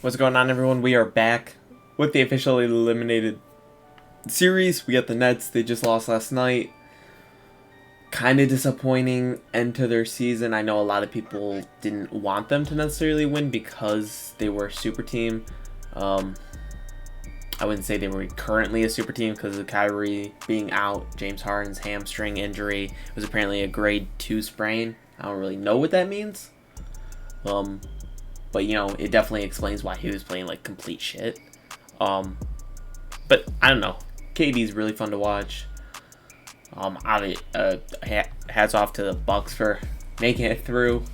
What's going on, everyone? We are back with the officially eliminated series. We got the Nets. They just lost last night. Kind of disappointing end to their season. I know a lot of people didn't want them to necessarily win because they were a super team. I wouldn't say they were currently a super team because of Kyrie being out. James Harden's hamstring injury was apparently a grade 2 sprain. I don't really know what that means. But, you know, it definitely explains why he was playing, like, complete shit. But, I don't know. KD's really fun to watch. Hats off to the Bucks for making it through.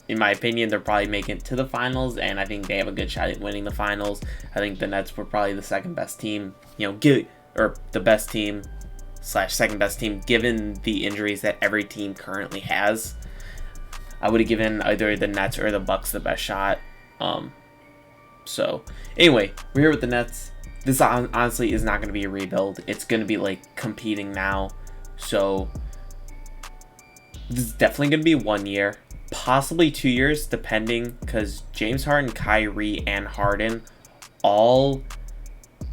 In my opinion, they're probably making it to the finals, and I think they have a good shot at winning the finals. I think the Nets were probably the second best team, or the best team / second best team, given the injuries that every team currently has. I would have given either the Nets or the Bucks the best shot. So, anyway, we're here with the Nets. This honestly is not going to be a rebuild. It's going to be, like, competing now. So, this is definitely going to be 1 year. Possibly 2 years, depending, because James Harden, Kyrie, and Harden all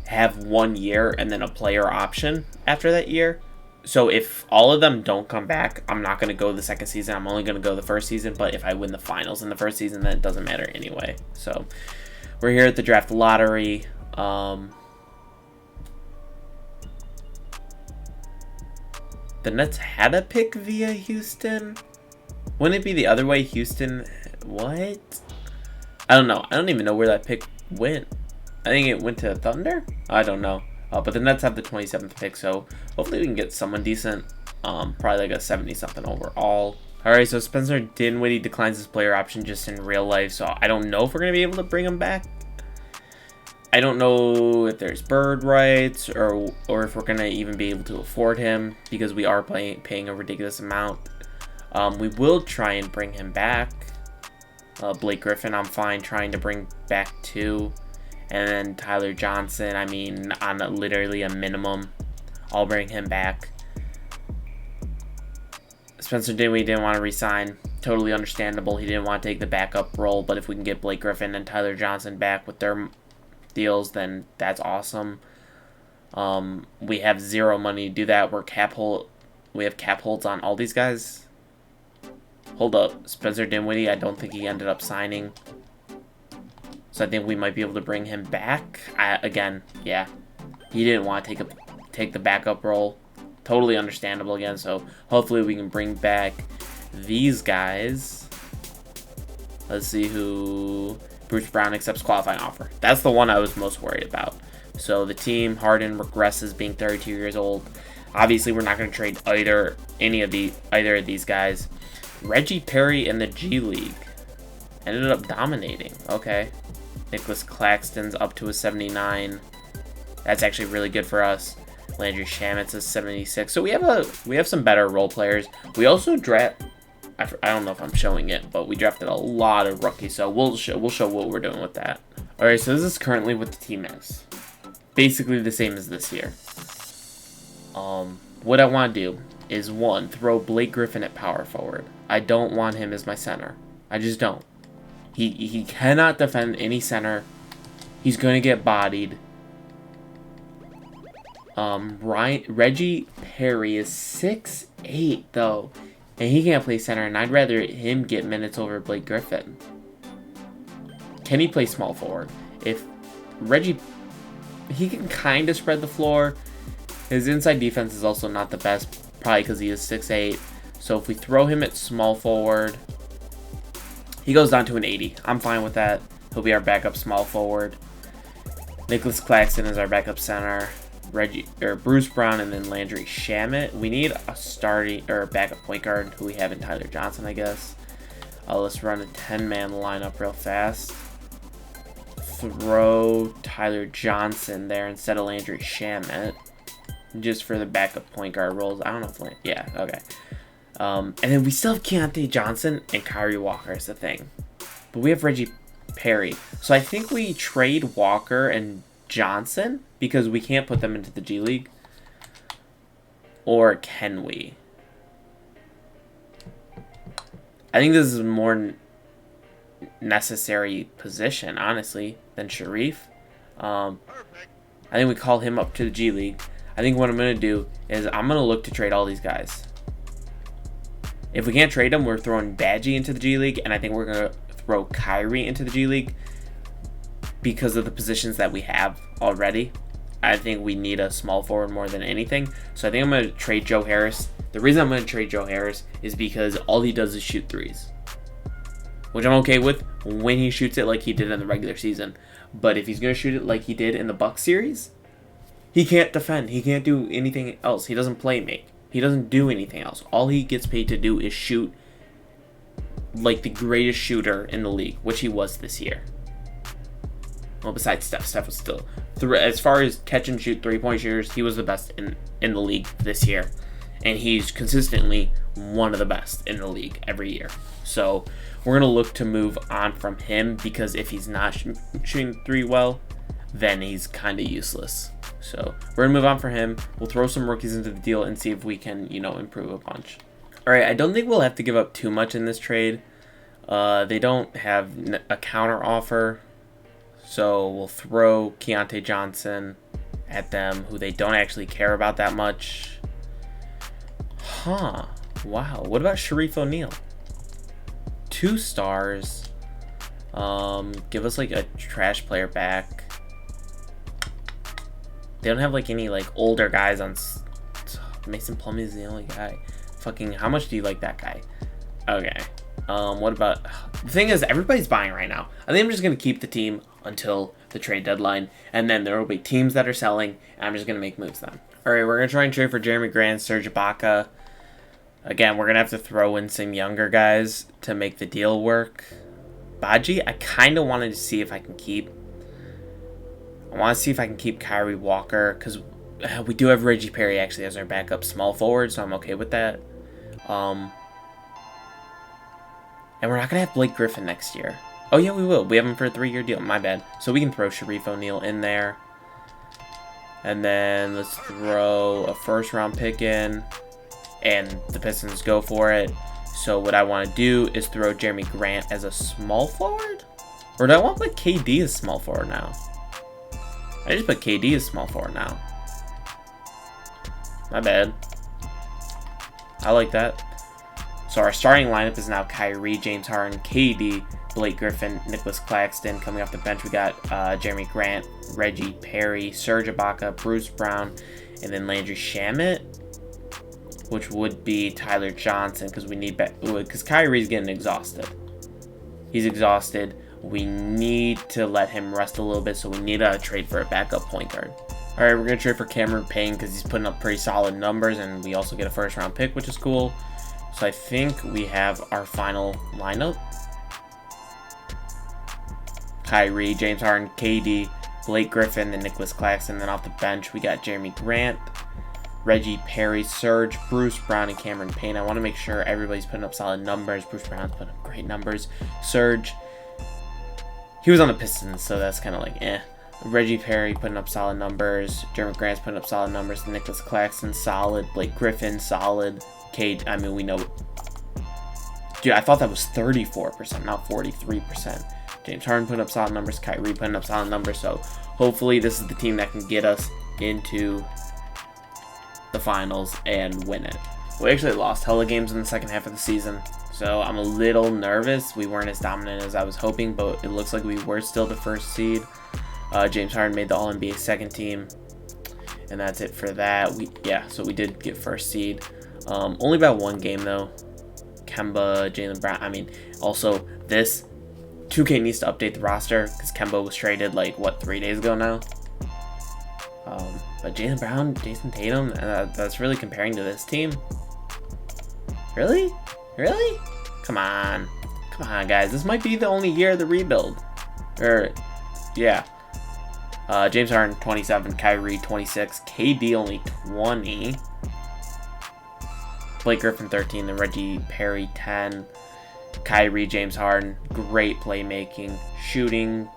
have 1 year and then a player option after that year. So if all of them don't come back, I'm not going to go the second season. I'm only going to go the first season. But if I win the finals in the first season, then it doesn't matter anyway. So we're here at the draft lottery. The Nets had a pick via Houston. Wouldn't it be the other way? Houston, what? I don't know. I don't even know where that pick went. I think it went to Thunder? I don't know. But the Nets have the 27th pick, so hopefully we can get someone decent. Probably like a 70-something overall. Alright, so Spencer Dinwiddie declines his player option just in real life, so I don't know if we're going to be able to bring him back. I don't know if there's bird rights or if we're going to even be able to afford him because we are paying a ridiculous amount. We will try and bring him back. Blake Griffin, I'm fine trying to bring back too. And then Tyler Johnson, I mean, on literally a minimum, I'll bring him back. Spencer Dinwiddie didn't want to resign. Totally understandable. He didn't want to take the backup role. But if we can get Blake Griffin and Tyler Johnson back with their deals, then that's awesome. We have zero money to do that. We have cap holds on all these guys. Hold up. Spencer Dinwiddie, I don't think he ended up signing. So I think we might be able to bring him back. Again, yeah. He didn't want to take the backup role. Totally understandable again. So hopefully we can bring back these guys. Let's see who... Bruce Brown accepts qualifying offer. That's the one I was most worried about. So the team, Harden regresses being 32 years old. Obviously, we're not going to trade either of these guys. Reggie Perry in the G League ended up dominating. Okay. Nicholas Claxton's up to a 79. That's actually really good for us. Landry Shamit's a 76. So we have some better role players. We also draft. I don't know if I'm showing it, but we drafted a lot of rookies. So we'll show what we're doing with that. All right. So this is currently what the team is. Basically the same as this year. What I want to do is, one, throw Blake Griffin at power forward. I don't want him as my center. I just don't. He cannot defend any center. He's going to get bodied. Reggie Perry is 6'8", though. And he can't play center, and I'd rather him get minutes over Blake Griffin. Can he play small forward? If Reggie... He can kind of spread the floor. His inside defense is also not the best, probably because he is 6'8". So if we throw him at small forward, he goes down to an 80. I'm fine with that. He'll be our backup small forward. Nicholas Claxton is our backup center. Bruce Brown, and then Landry Shamit. We need a backup point guard who we have in Tyler Johnson, I guess. Let's run a 10-man lineup real fast. Throw Tyler Johnson there instead of Landry Shamit, just for the backup point guard roles. I don't know if yeah, okay. And then we still have Keontae Johnson and Kyrie Walker is the thing. But we have Reggie Perry. So I think we trade Walker and Johnson because we can't put them into the G League. Or can we? I think this is more necessary position, honestly, than Sharif. I think we call him up to the G League. I think what I'm going to do is I'm going to look to trade all these guys. If we can't trade them, we're throwing Badgie into the G League, and I think we're going to throw Kyrie into the G League because of the positions that we have already. I think we need a small forward more than anything. So I think I'm going to trade Joe Harris. The reason I'm going to trade Joe Harris is because all he does is shoot threes, which I'm okay with when he shoots it like he did in the regular season. But if he's going to shoot it like he did in the Bucks series, he can't defend. He can't do anything else. He doesn't play make. He doesn't do anything else. All he gets paid to do is shoot like the greatest shooter in the league, which he was this year. Well, besides Steph. Steph was still, as far as catch and shoot 3-point shooters, he was the best in the league this year. And he's consistently one of the best in the league every year. So we're going to look to move on from him because if he's not shooting three well, then he's kind of useless. So we're going to move on for him. We'll throw some rookies into the deal and see if we can, improve a bunch. All right, I don't think we'll have to give up too much in this trade. They don't have a counter offer. So we'll throw Keontae Johnson at them, who they don't actually care about that much. Huh. Wow. What about Sharif O'Neal? 2 stars. Give us like a trash player back. They don't have like any like older guys on. Mason Plumlee is the only guy. Fucking, how much do you like that guy? Okay. What about, the thing is, everybody's buying right now. I think I'm just gonna keep the team until the trade deadline, and then there will be teams that are selling, and I'm just gonna make moves then. All right, we're gonna try and trade for Jeremy Grant, Serge Ibaka. Again, we're gonna have to throw in some younger guys to make the deal work. Badgie, I kind of wanted to see if I can keep. I want to see if I can keep Kyrie Walker, because we do have Reggie Perry actually as our backup small forward, so I'm okay with that. And we're not going to have Blake Griffin next year. Oh, yeah, we will. We have him for a 3-year deal. My bad. So we can throw Sharif O'Neal in there. And then let's throw a first-round pick in. And the Pistons go for it. So what I want to do is throw Jeremy Grant as a small forward? Or do I want to put KD as small forward now? I just put KD as small forward now. My bad. I like that. So our starting lineup is now Kyrie, James Harden, KD, Blake Griffin, Nicholas Claxton. Coming off the bench, we got Jeremy Grant, Reggie Perry, Serge Ibaka, Bruce Brown, and then Landry Shamet, which would be Tyler Johnson because we need because Kyrie's getting exhausted. He's exhausted. We need to let him rest a little bit, so we need to trade for a backup point guard. All right, we're gonna trade for Cameron Payne because he's putting up pretty solid numbers, and we also get a first-round pick, which is cool. So I think we have our final lineup. Kyrie, James Harden, KD, Blake Griffin, and Nicholas Claxton. Then off the bench, we got Jeremy Grant, Reggie Perry, Serge, Bruce Brown, and Cameron Payne. I want to make sure everybody's putting up solid numbers. Bruce Brown's putting up great numbers. Serge, he was on the Pistons, so that's kind of like eh. Reggie Perry putting up solid numbers. Jeremy Grant's putting up solid numbers. Nicholas Claxton, solid. Blake Griffin, solid. I mean, we know. Dude, I thought that was 34%, not 43%. James Harden putting up solid numbers. Kyrie putting up solid numbers. So hopefully this is the team that can get us into the finals and win it. We actually lost hella games in the second half of the season, so I'm a little nervous. We weren't as dominant as I was hoping, but it looks like we were still the first seed. James Harden made the All-NBA second team, and that's it for that. So we did get first seed. Only about one game though. Kemba, Jaylen Brown. I mean, also this 2K needs to update the roster because Kemba was traded 3 days ago now. But Jaylen Brown, Jason Tatum, that's really comparing to this team. Really? Come on, guys. This might be the only year of the rebuild. Yeah. James Harden 27, Kyrie 26, KD only 20. Blake Griffin 13, and Reggie Perry 10. Kyrie, James Harden, great playmaking, shooting.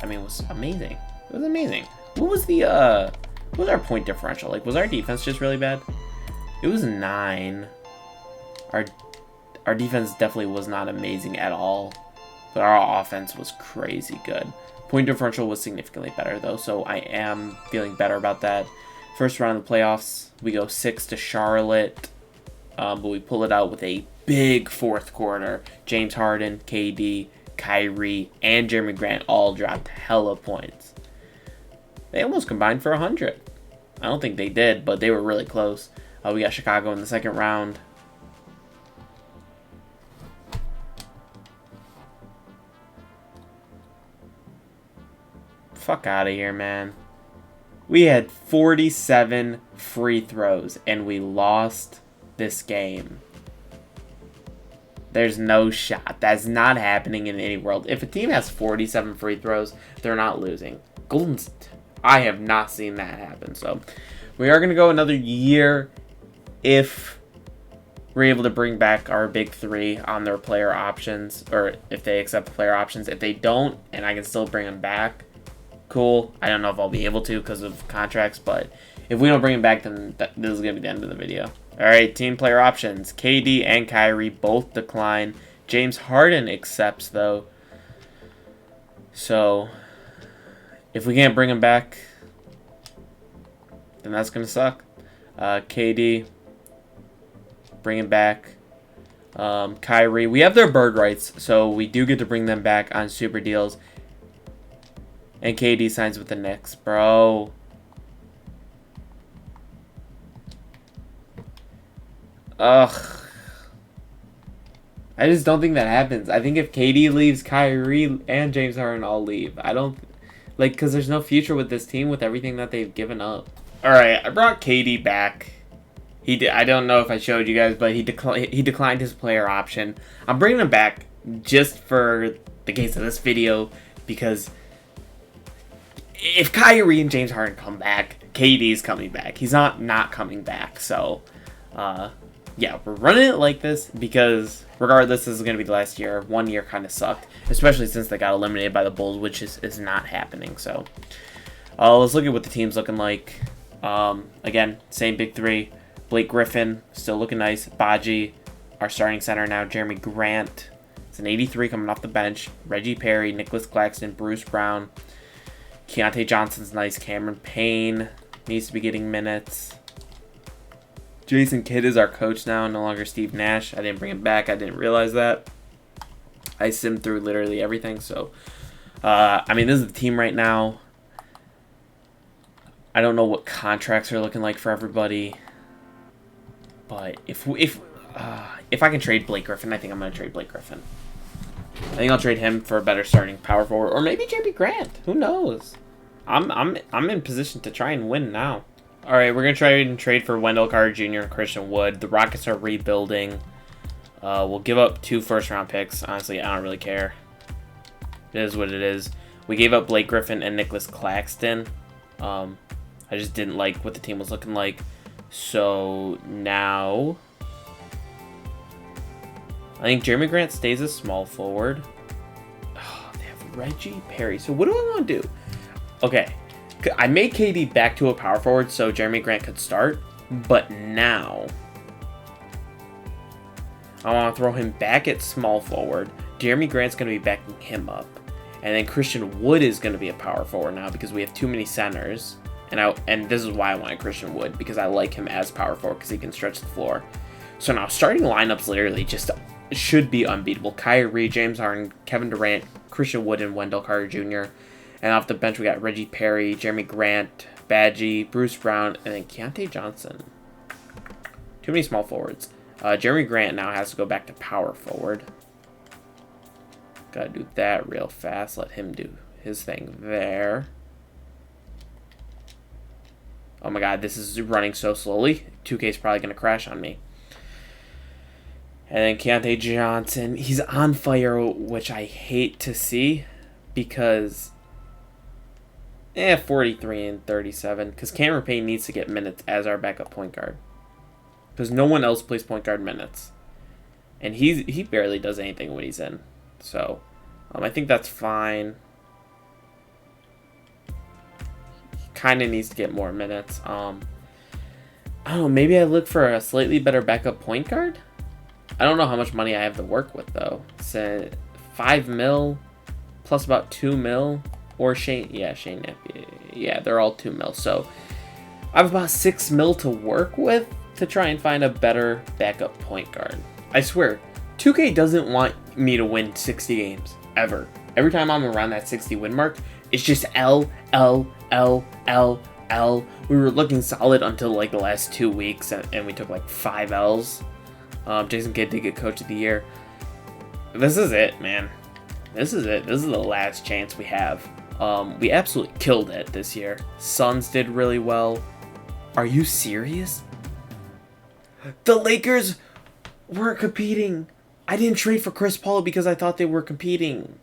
I mean, it was amazing. It was amazing. What was our point differential? Was our defense just really bad? It was 9. Our defense definitely was not amazing at all. But our offense was crazy good. Point differential was significantly better, though, so I am feeling better about that. First round of the playoffs, we go 6 to Charlotte, but we pull it out with a big fourth quarter. James Harden, KD, Kyrie, and Jeremy Grant all dropped hella points. They almost combined for 100. I don't think they did, but they were really close. We got Chicago in the second round. Fuck out of here, man. We had 47 free throws, and we lost this game. There's no shot. That's not happening in any world. If a team has 47 free throws, they're not losing. I have not seen that happen. So we are going to go another year if we're able to bring back our big three on their player options, or if they accept the player options. If they don't, and I can still bring them back, cool. I don't know if I'll be able to because of contracts, but if we don't bring them back, then this is going to be the end of the video. Alright, team player options. KD and Kyrie both decline. James Harden accepts, though. So, if we can't bring him back, then that's going to suck. KD, bring him back. Kyrie, we have their bird rights, so we do get to bring them back on super deals. And KD signs with the Knicks, bro. Ugh. I just don't think that happens. I think if KD leaves, Kyrie and James Harden all leave. I don't... Like, because there's no future with this team with everything that they've given up. Alright, I brought KD back. He did. I don't know if I showed you guys, but he declined his player option. I'm bringing him back just for the case of this video, because if Kyrie and James Harden come back, KD's coming back. He's not coming back. So, yeah, we're running it like this because regardless, this is going to be the last year. 1 year kind of sucked, especially since they got eliminated by the Bulls, which is not happening. So, let's look at what the team's looking like. Again, same big three. Blake Griffin, still looking nice. Baji, our starting center now. Jeremy Grant, it's an 83 coming off the bench. Reggie Perry, Nicholas Claxton, Bruce Brown. Keontae Johnson's nice. Cameron Payne needs to be getting minutes. Jason Kidd is our coach now, no longer Steve Nash. I didn't bring him back. I didn't realize that. I simmed through literally everything. So, I mean, this is the team right now. I don't know what contracts are looking like for everybody. But if I can trade Blake Griffin, I think I'm going to trade Blake Griffin. I think I'll trade him for a better starting power forward, or maybe Jeremy Grant. Who knows? I'm in position to try and win now. All right, we're gonna try and trade for Wendell Carter Jr. and Christian Wood. The Rockets are rebuilding. We'll give up 2 first-round picks. Honestly, I don't really care. It is what it is. We gave up Blake Griffin and Nicholas Claxton. I just didn't like what the team was looking like. So now, I think Jeremy Grant stays as small forward. Oh, they have Reggie Perry. So what do I want to do? Okay, I made KD back to a power forward so Jeremy Grant could start. But now, I want to throw him back at small forward. Jeremy Grant's going to be backing him up. And then Christian Wood is going to be a power forward now because we have too many centers. And this is why I wanted Christian Wood, because I like him as power forward because he can stretch the floor. So now starting lineups literally just should be unbeatable. Kyrie, James Harden, Kevin Durant, Christian Wood, and Wendell Carter Jr. And off the bench we got Reggie Perry, Jeremy Grant, Badgie, Bruce Brown, and then Keontae Johnson. Too many small forwards. Jeremy Grant now has to go back to power forward. Gotta do that real fast. Let him do his thing there. Oh my god, this is running so slowly. 2K is probably going to crash on me. And then Keontae Johnson. He's on fire, which I hate to see. Because, 43 and 37. Because Cameron Payne needs to get minutes as our backup point guard. Because no one else plays point guard minutes. And he barely does anything when he's in. So, I think that's fine. Kind of needs to get more minutes. I don't know, maybe I look for a slightly better backup point guard? I don't know how much money I have to work with, though. So 5 mil plus about 2 mil. Or Shane Napier. Yeah, they're all 2 mil. So I have about 6 mil to work with to try and find a better backup point guard. I swear, 2K doesn't want me to win 60 games, ever. Every time I'm around that 60 win mark, it's just L, L, L, L, L. We were looking solid until like the last 2 weeks, and we took like 5 L's. Jason Kidd did get Coach of the Year. This is it, man. This is it. This is the last chance we have. We absolutely killed it this year. Suns did really well. Are you serious? The Lakers weren't competing. I didn't trade for Chris Paul because I thought they were competing.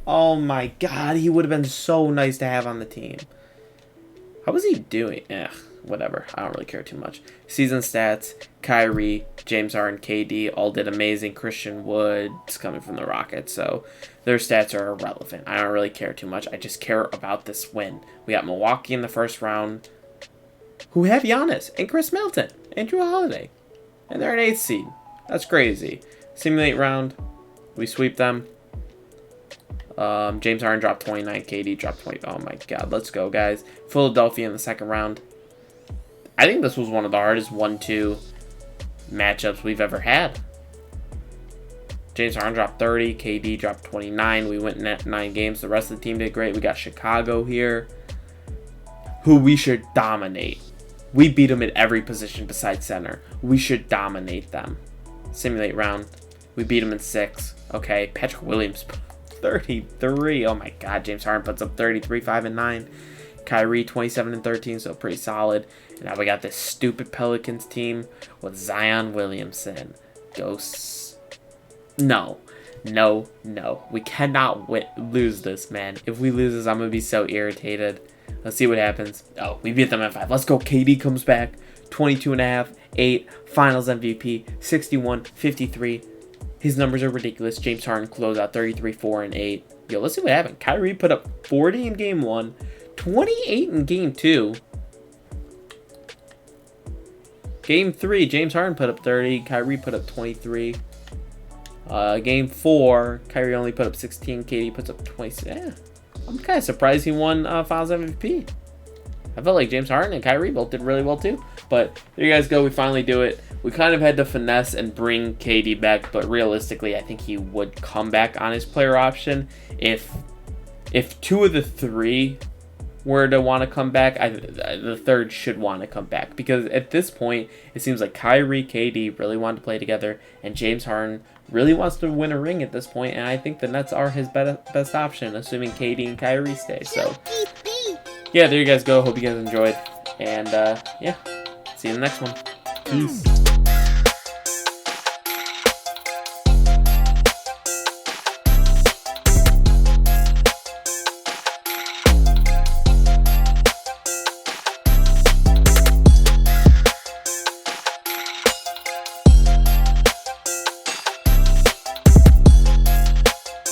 Oh my god, he would have been so nice to have on the team. How was he doing? Whatever. I don't really care too much. Season stats, Kyrie, James Harden, KD all did amazing. Christian Wood's coming from the Rockets, so their stats are irrelevant. I don't really care too much. I just care about this win. We got Milwaukee in the first round, who have Giannis and Chris Middleton and Drew Holiday, and they're an 8th seed. That's crazy. Simulate round, we sweep them. James Harden dropped 29, KD dropped 20. Oh my god, let's go, guys. Philadelphia in the second round. I think this was one of the hardest 1-2 matchups we've ever had. James Harden dropped 30, KD dropped 29. We went 9 games. The rest of the team did great. We got Chicago here, who we should dominate. We beat them at every position besides center. We should dominate them. Simulate round. We beat them in 6. Okay, Patrick Williams, 33. Oh my god, James Harden puts up 33, 5 and 9. Kyrie 27 and 13, so pretty solid. And now we got this stupid Pelicans team with Zion Williamson. Ghosts. No. We cannot lose this, man. If we lose this, I'm going to be so irritated. Let's see what happens. Oh, we beat them at 5. Let's go. KD comes back. 22.5, 8, Finals MVP, 61, 53. His numbers are ridiculous. James Harden closed out 33, 4, and 8. Yo, let's see what happened. Kyrie put up 40 in Game 1, 28 in Game 2. Game 3, James Harden put up 30. Kyrie put up 23. Game 4, Kyrie only put up 16. KD puts up 26. Yeah, I'm kind of surprised he won Finals MVP. I felt like James Harden and Kyrie both did really well too. But there you guys go. We finally do it. We kind of had to finesse and bring KD back, but realistically, I think he would come back on his player option if 2 of the 3 were to want to come back. The third should want to come back, because at this point, it seems like Kyrie, KD really want to play together, and James Harden really wants to win a ring at this point, and I think the Nets are his best option, assuming KD and Kyrie stay. So, yeah, there you guys go. Hope you guys enjoyed, and yeah, see you in the next one. Peace.